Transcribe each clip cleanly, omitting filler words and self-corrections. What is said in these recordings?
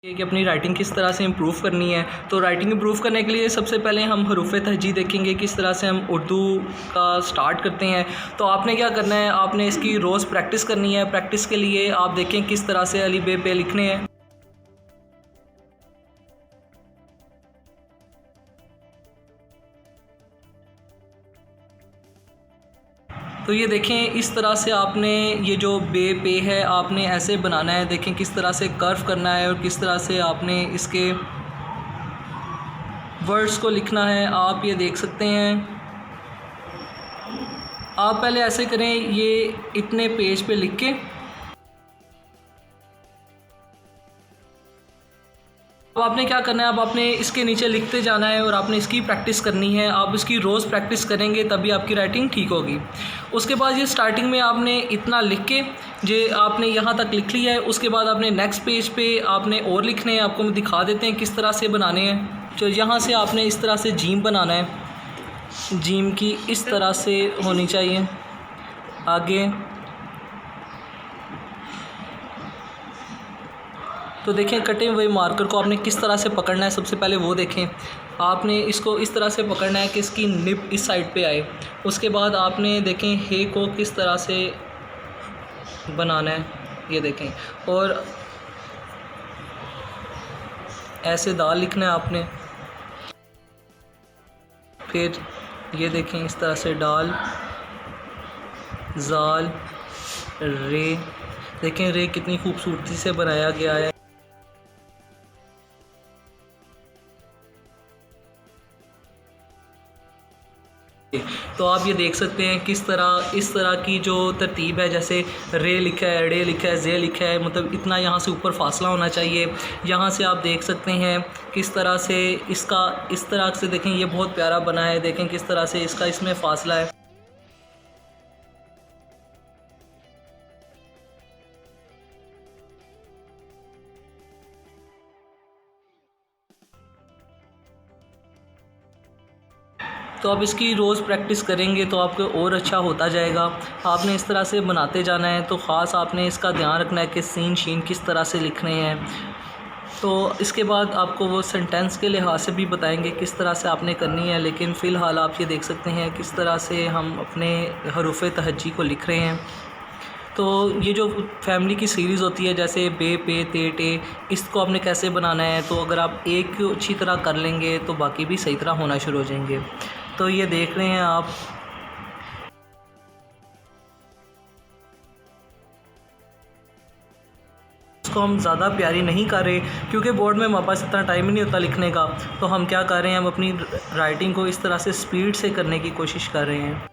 कि अपनी राइटिंग किस तरह से इम्प्रूव करनी है। तो राइटिंग इम्प्रूव करने के लिए सबसे पहले हम हरूफ तहजी देखेंगे, किस तरह से हम उर्दू का स्टार्ट करते हैं। तो आपने क्या करना है, आपने इसकी रोज़ प्रैक्टिस करनी है। प्रैक्टिस के लिए आप देखें किस तरह से अली बे पे लिखने हैं। तो ये देखें इस तरह से आपने ये जो बे पे है आपने ऐसे बनाना है। देखें किस तरह से कर्व करना है और किस तरह से आपने इसके वर्ड्स को लिखना है। आप ये देख सकते हैं। आप पहले ऐसे करें, ये इतने पेज पे लिख के अब आपने क्या करना है, अब आपने इसके नीचे लिखते जाना है और आपने इसकी प्रैक्टिस करनी है। आप इसकी रोज़ प्रैक्टिस करेंगे तभी आपकी राइटिंग ठीक होगी। उसके बाद ये स्टार्टिंग में आपने इतना लिख के जे आपने यहाँ तक लिख लिया है। उसके बाद आपने नेक्स्ट पेज पे आपने और लिखने हैं। आपको हम दिखा देते हैं किस तरह से बनाने हैं। तो यहाँ से आपने इस तरह से जीम बनाना है। जीम की इस तरह से होनी चाहिए। आगे तो देखें कटे हुए मार्कर को आपने किस तरह से पकड़ना है। सबसे पहले वो देखें, आपने इसको इस तरह से पकड़ना है कि इसकी निब इस साइड पे आए। उसके बाद आपने देखें हे को किस तरह से बनाना है, ये देखें। और ऐसे दाल लिखना है आपने। फिर ये देखें इस तरह से डाल, जाल, रे। देखें रे कितनी खूबसूरती से बनाया गया है। तो आप ये देख सकते हैं किस तरह इस तरह की जो तरतीब है, जैसे रे लिखा है, रे लिखा है, जे लिखा है, मतलब इतना यहाँ से ऊपर फासला होना चाहिए। यहाँ से आप देख सकते हैं किस तरह से इसका इस तरह से देखें, ये बहुत प्यारा बना है। देखें किस तरह से इसका इसमें फासला है। तो आप इसकी रोज़ प्रैक्टिस करेंगे तो आपको और अच्छा होता जाएगा। आपने इस तरह से बनाते जाना है। तो ख़ास आपने इसका ध्यान रखना है कि सीन शीन किस तरह से लिखने हैं। तो इसके बाद आपको वो सेंटेंस के लिहाज से भी बताएंगे किस तरह से आपने करनी है। लेकिन फ़िलहाल आप ये देख सकते हैं किस तरह से हम अपने हरूफ तहज्जी को लिख रहे हैं। तो ये जो फैमिली की सीरीज़ होती है, जैसे बे पे ते टे, इसको आपने कैसे बनाना है। तो अगर आप एक अच्छी तरह कर लेंगे तो बाकी भी सही तरह होना शुरू हो जाएंगे। तो ये देख रहे हैं आप। इसको हम ज़्यादा प्यारी नहीं कर रहे क्योंकि बोर्ड में हमारे पास इतना टाइम ही नहीं होता लिखने का। तो हम क्या कर रहे हैं, हम अपनी राइटिंग को इस तरह से स्पीड से करने की कोशिश कर रहे हैं।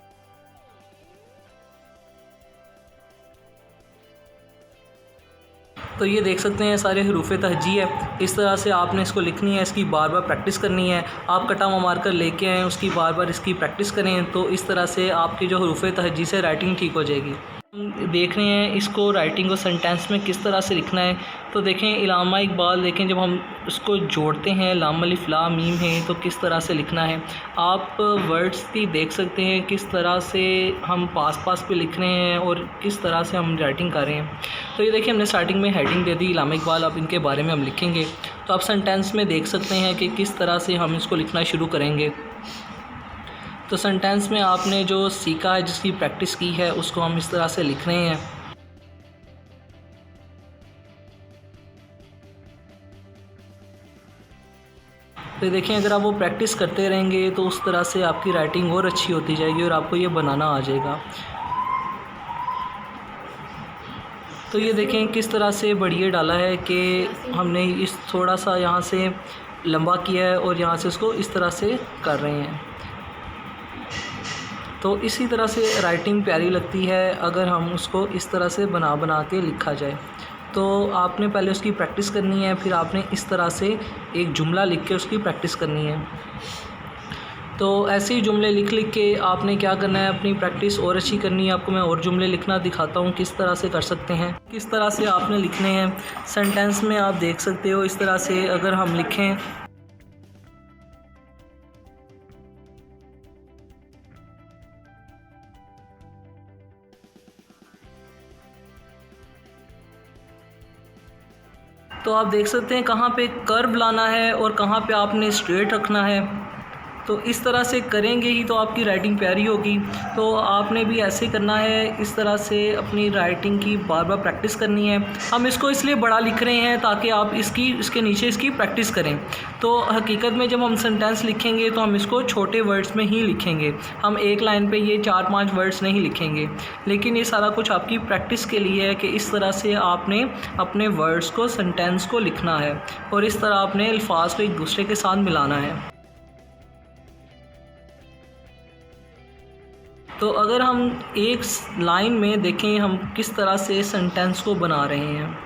तो ये देख सकते हैं सारे हरूफ तहजी है। इस तरह से आपने इसको लिखनी है, इसकी बार बार प्रैक्टिस करनी है। आप कटा हुआ मार्कर लेके आएँ, उसकी बार बार इसकी प्रैक्टिस करें। तो इस तरह से आपकी जो हरूफ तहजी से राइटिंग ठीक हो जाएगी। देख रहे हैं इसको राइटिंग को सेंटेंस में किस तरह से लिखना है। तो देखें इलामा इकबाल, देखें जब हम उसको जोड़ते हैं लाम अलिफ लाम मीम है तो किस तरह से लिखना है। आप वर्ड्स की देख सकते हैं किस तरह से हम पास पास पे लिख रहे हैं और किस तरह से हम राइटिंग कर रहे हैं। तो ये देखिए हमने स्टार्टिंग में हेडिंग दे दी इलामा इकबाल, अब इनके बारे में हम लिखेंगे। तो आप सेंटेंस में देख सकते हैं कि किस तरह से हम इसको लिखना शुरू करेंगे। तो सेंटेंस में आपने जो सीखा है, जिसकी प्रैक्टिस की है, उसको हम इस तरह से लिख रहे हैं। तो देखें अगर आप वो प्रैक्टिस करते रहेंगे तो उस तरह से आपकी राइटिंग और अच्छी होती जाएगी और आपको ये बनाना आ जाएगा। तो ये देखें किस तरह से बढ़िया डाला है कि हमने इस थोड़ा सा यहाँ से लंबा किया है और यहाँ से इसको इस तरह से कर रहे हैं। तो इसी तरह से राइटिंग प्यारी लगती है अगर हम उसको इस तरह से बना बना के लिखा जाए। तो आपने पहले उसकी प्रैक्टिस करनी है, फिर आपने इस तरह से एक जुमला लिख के उसकी प्रैक्टिस करनी है। तो ऐसे ही जुमले लिख लिख के आपने क्या करना है, अपनी प्रैक्टिस और अच्छी करनी है। आपको मैं और जुमले लिखना दिखाता हूँ किस तरह से कर सकते हैं, किस तरह से आपने लिखने हैं। सेंटेंस में आप देख सकते हो इस तरह से अगर हम लिखें तो आप देख सकते हैं कहाँ पे कर्व लाना है और कहाँ पे आपने स्ट्रेट रखना है। तो इस तरह से करेंगे ही तो आपकी राइटिंग प्यारी होगी। तो आपने भी ऐसे करना है, इस तरह से अपनी राइटिंग की बार बार प्रैक्टिस करनी है। हम इसको इसलिए बड़ा लिख रहे हैं ताकि आप इसके नीचे इसकी प्रैक्टिस करें। तो हकीकत में जब हम सेंटेंस लिखेंगे तो हम इसको छोटे वर्ड्स में ही लिखेंगे, हम एक लाइन पे ये 4-5 वर्ड्स नहीं लिखेंगे। लेकिन ये सारा कुछ आपकी प्रैक्टिस के लिए है कि इस तरह से आपने अपने वर्ड्स को, सेंटेंस को लिखना है और इस तरह आपने अल्फाज को एक दूसरे के साथ मिलाना है। तो अगर हम एक लाइन में देखें हम किस तरह से सेंटेंस को बना रहे हैं।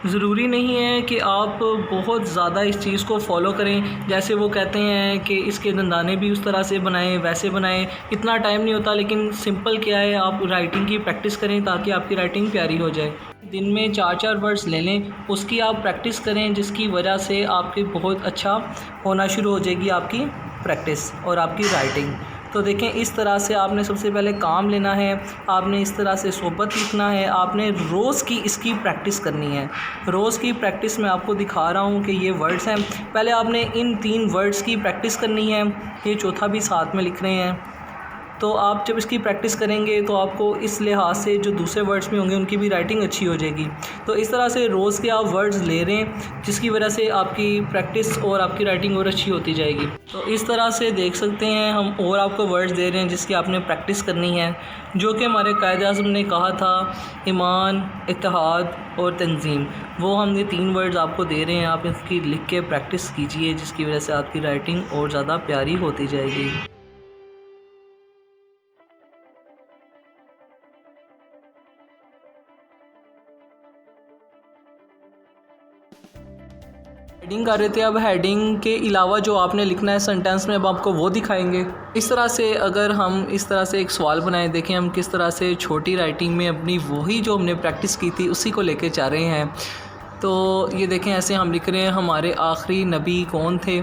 ज़रूरी नहीं है कि आप बहुत ज़्यादा इस चीज़ को फॉलो करें। जैसे वो कहते हैं कि इसके दंदाने भी उस तरह से बनाएं, वैसे बनाएं। इतना टाइम नहीं होता, लेकिन सिंपल क्या है, आप राइटिंग की प्रैक्टिस करें ताकि आपकी राइटिंग प्यारी हो जाए। दिन में 4-4 वर्ड्स ले लें, उसकी आप प्रैक्टिस करें, जिसकी वजह से आपकी बहुत अच्छा होना शुरू हो जाएगी आपकी प्रैक्टिस और आपकी राइटिंग। तो देखें इस तरह से आपने सबसे पहले काम लेना है, आपने इस तरह से सोबत लिखना है, आपने रोज़ की इसकी प्रैक्टिस करनी है। रोज़ की प्रैक्टिस मैं आपको दिखा रहा हूँ कि ये वर्ड्स हैं। पहले आपने इन 3 वर्ड्स की प्रैक्टिस करनी है, ये चौथा भी साथ में लिख रहे हैं। तो आप जब इसकी प्रैक्टिस करेंगे तो आपको इस लिहाज से जो दूसरे वर्ड्स में होंगे उनकी भी राइटिंग अच्छी हो जाएगी। तो इस तरह से रोज़ के आप वर्ड्स ले रहे हैं, जिसकी वजह से आपकी प्रैक्टिस और आपकी राइटिंग और अच्छी होती जाएगी। तो इस तरह से देख सकते हैं हम और आपको वर्ड्स दे रहे हैं जिसकी आपने प्रैक्टिस करनी है, जो कि हमारे कायद-ए-आज़म ने कहा था, ईमान, इत्तेहाद और तंज़ीम। वो हम ये 3 वर्ड्स आपको दे रहे हैं, आप इसकी लिख के प्रैक्टिस कीजिए, जिसकी वजह से आपकी राइटिंग और ज़्यादा प्यारी होती जाएगी। हेडिंग कर रहे थे, अब हेडिंग के अलावा जो आपने लिखना है सेंटेंस में, अब आपको वो दिखाएंगे। इस तरह से अगर हम इस तरह से एक सवाल बनाए, देखें हम किस तरह से छोटी राइटिंग में अपनी वही जो हमने प्रैक्टिस की थी उसी को लेके जा रहे हैं। तो ये देखें ऐसे हम लिख रहे हैं, हमारे आखिरी नबी कौन थे।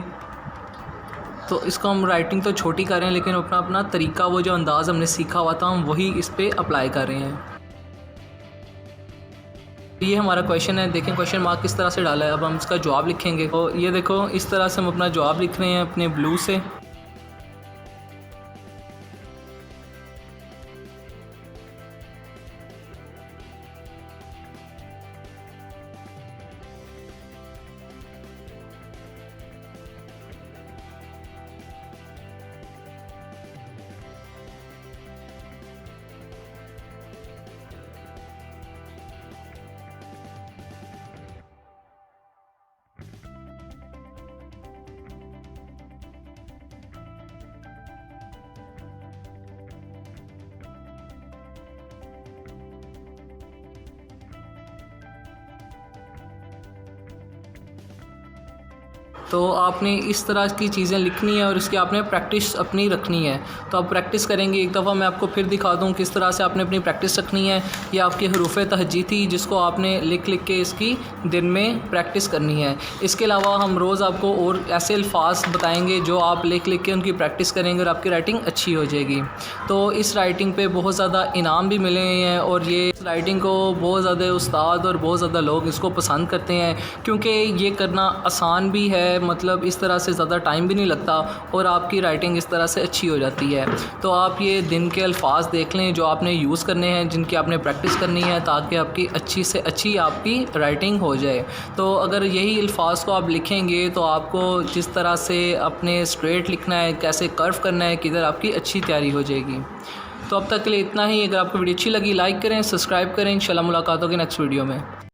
तो इसको हम राइटिंग तो छोटी कर रहे हैं, लेकिन अपना अपना तरीका, वो जो अंदाज़ हमने सीखा हुआ था, हम वही इस पर अप्लाई कर रहे हैं। ये हमारा क्वेश्चन है, देखें क्वेश्चन मार्क किस तरह से डाला है। अब हम इसका जवाब लिखेंगे। तो ये देखो इस तरह से हम अपना जवाब लिख रहे हैं अपने ब्लू से। तो आपने इस तरह की चीज़ें लिखनी है और इसकी आपने प्रैक्टिस अपनी रखनी है। तो आप प्रैक्टिस करेंगे। एक दफ़ा मैं आपको फिर दिखा दूँ किस तरह से आपने अपनी प्रैक्टिस रखनी है। ये आपकी हरूफ तहजी थी, जिसको आपने लिख लिख के इसकी दिन में प्रैक्टिस करनी है। इसके अलावा हम रोज़ आपको और ऐसे अल्फाज बताएंगे जो आप लिख लिख के उनकी प्रैक्टिस करेंगे और आपकी राइटिंग अच्छी हो जाएगी। तो इस राइटिंग पे बहुत ज़्यादा इनाम भी मिले हैं और ये इस राइटिंग को बहुत ज़्यादा उस्ताद और बहुत ज़्यादा लोग इसको पसंद करते हैं, क्योंकि ये करना आसान भी है, मतलब इस तरह से ज़्यादा टाइम भी नहीं लगता और आपकी राइटिंग इस तरह से अच्छी हो जाती है। तो आप ये दिन के अल्फाज देख लें जो आपने यूज़ करने हैं, जिनकी आपने प्रैक्टिस करनी है, ताकि आपकी अच्छी से अच्छी आपकी राइटिंग हो जाए। तो अगर यही अल्फाज को आप लिखेंगे तो आपको जिस तरह से अपने स्ट्रेट लिखना है, कैसे कर्व करना है, किधर आपकी अच्छी तैयारी हो जाएगी। तो अब तक के लिए इतना ही। अगर आपको वीडियो अच्छी लगी लाइक करें, सब्सक्राइब करें। इंशाल्लाह मुलाकात होगी नेक्स्ट वीडियो में।